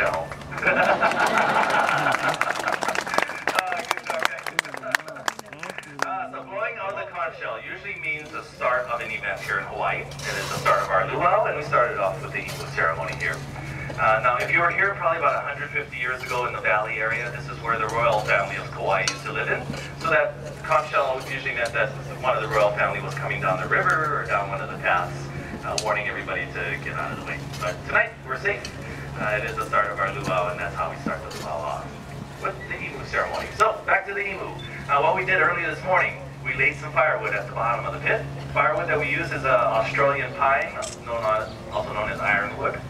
shell. So blowing out the conch shell usually means the start of an event here in Hawaii. It is the start of our luau, and we started off with the imu ceremony here. Now, if you were here probably about 150 years ago in the valley area, this is where the royal family of Kauai used to live in. So that conch shell usually meant that one of the royal family was coming down the river or down one of the paths, warning everybody to get out of the way. But tonight, we're safe. It is the start of our luau, and that's how we start the luau off, with the imu ceremony. So, back to the imu. What we did early this morning, we laid some firewood at the bottom of the pit. Firewood that we use is Australian pine, also known as ironwood.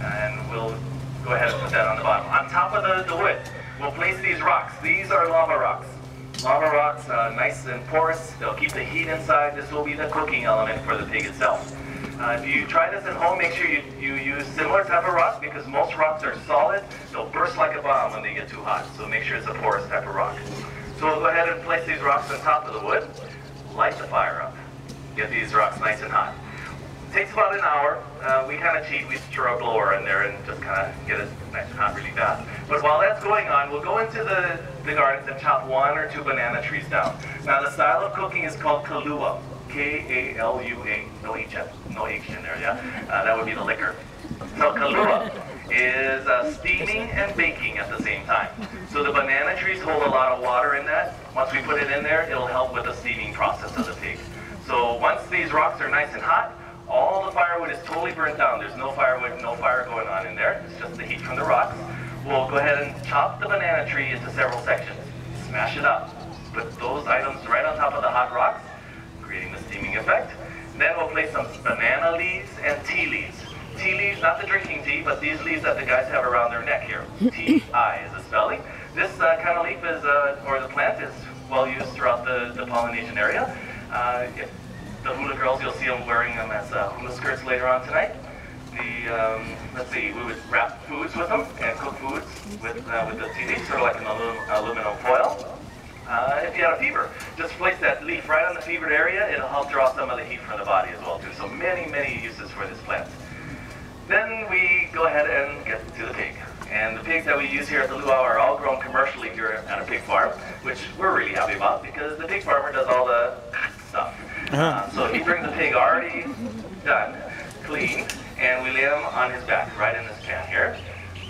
And we'll go ahead and put that on the bottom. On top of the wood, we'll place these rocks. These are lava rocks. Lava rocks, nice and porous. They'll keep the heat inside. This will be the cooking element for the pig itself. If you try this at home, make sure you use similar type of rock, because most rocks are solid. They'll burst like a bomb when they get too hot. So make sure it's a porous type of rock. So we'll go ahead and place these rocks on top of the wood. Light the fire up. Get these rocks nice and hot. It takes about an hour. We kind of cheat. We throw a blower in there and just kind of get it nice and hot really fast. But while that's going on, we'll go into the gardens and chop 1 or 2 banana trees down. Now the style of cooking is called kalua. K-A-L-U-A. No H in there, yeah? That would be the liquor. So kalua is steaming and baking at the same time. So the banana trees hold a lot of water in that. Once we put it in there, it'll help with the steaming process of the pig. So once these rocks are nice and hot, all the firewood is totally burnt down. There's no firewood, no fire going on in there. It's just the heat from the rocks. We'll go ahead and chop the banana tree into several sections. Smash it up. Put those items right on top of the hot rocks, creating the steaming effect. Then we'll place some banana leaves and tea leaves. Tea leaves, not the drinking tea, but these leaves that the guys have around their neck here. T-I is the spelling. This kind of leaf is, or the plant is well used throughout the Polynesian area. The hula girls, you'll see them wearing them as hula skirts later on tonight. Let's see, we would wrap foods with them and cook foods with the tea leaf, sort of like an aluminum foil. If you had a fever, just place that leaf right on the fevered area. It'll help draw some of the heat from the body as well too. So many, many uses for this plant. Then we go ahead and get to the pig. And the pigs that we use here at the luau are all grown commercially here at a pig farm, which we're really happy about because the pig farmer does all the stuff. So he brings the pig already done, clean, and we lay him on his back right in this pan here,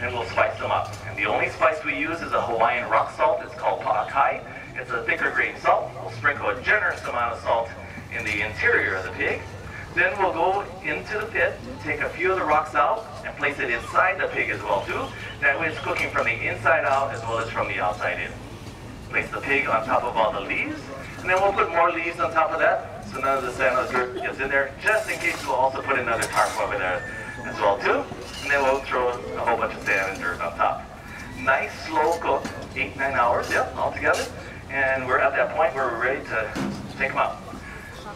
and we'll spice them up. And the only spice we use is a Hawaiian rock salt. It's called pa'akai. It's a thicker grain salt. We'll sprinkle a generous amount of salt in the interior of the pig. Then we'll go into the pit, take a few of the rocks out, and place it inside the pig as well too. That way it's cooking from the inside out as well as from the outside in. Place the pig on top of all the leaves, and then we'll put more leaves on top of that, so none of the sand or dirt gets in there. Just in case, we'll also put another tarp over there as well too. And then we'll throw a whole bunch of sand and dirt on top. Nice slow cook, 8-9 hours, yep, all together. And we're at that point where we're ready to take them out.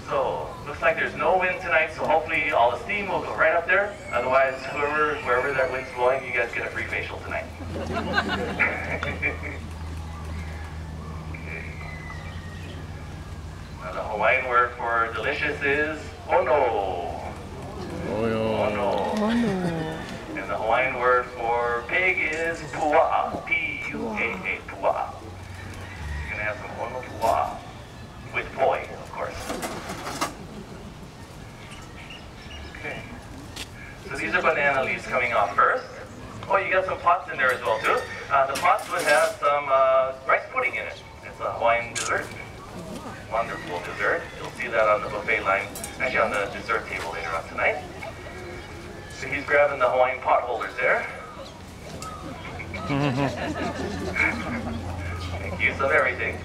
So, looks like there's no wind tonight, so hopefully all the steam will go right up there. Otherwise, wherever that wind's blowing, you guys get a free facial tonight. Okay. Now the Hawaiian word for delicious is ono. Ono. And the Hawaiian word for pig is pua'a. P-U-A-A, pua'a. You're gonna have some ono pua'a with poi, of course. Okay. So these are banana leaves coming off first. Oh, you got some pots in there as well too. The pots would have some rice pudding in it. It's a Hawaiian dessert. Wonderful dessert. You'll see that on the buffet line, actually on the dessert table later on tonight. So he's grabbing the Hawaiian pot holders there. Make use of everything.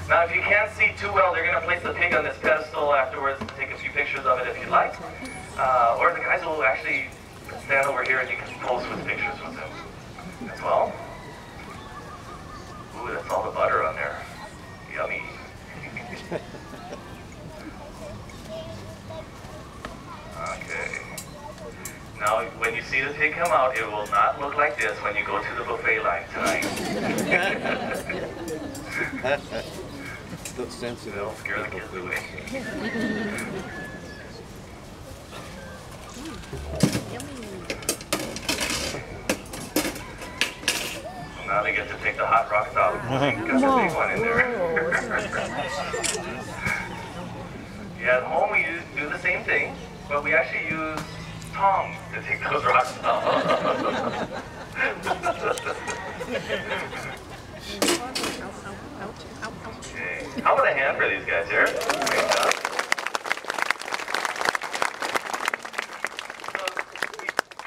Now if you can't see too well, they're going to place the pig on this pedestal afterwards and take a few pictures of it if you'd like. Or the guys will actually stand over here and you can pose with pictures with them as well. Ooh, that's all the butter on there. Yummy. Okay. Now, when you see the pig come out, it will not look like this when you go to the buffet line tonight. That's sensitive. It'll scare the kids away. get to take the hot rocks off. Got the big one in there. Yeah, at home we do the same thing, but we actually use tongs to take those rocks off. Okay. How about a hand for these guys here? Great job.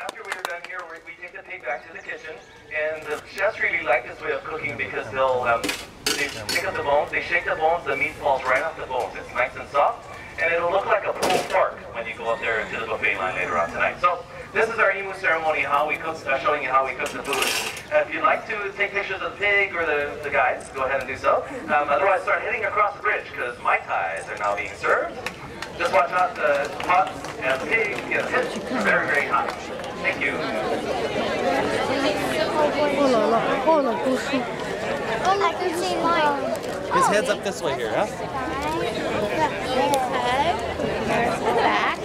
After we were done here, we take the pig back to the kitchen, and the chefs really like this way of cooking because they pick up the bones, they shake the bones, the meat falls right off the bones. It's nice and soft, and it'll look like a pulled pork when you go up there to the buffet line later on tonight. So this is our imu ceremony, how we cook, showing you how we cook the food. If you'd like to take pictures of the pig or the guys, go ahead and do so. Otherwise, start heading across the bridge because Mai Tais are now being served. Just watch out the pots and the pig gets hit very, very hot. Thank you. His head's up this way here, huh? His head, there's the back.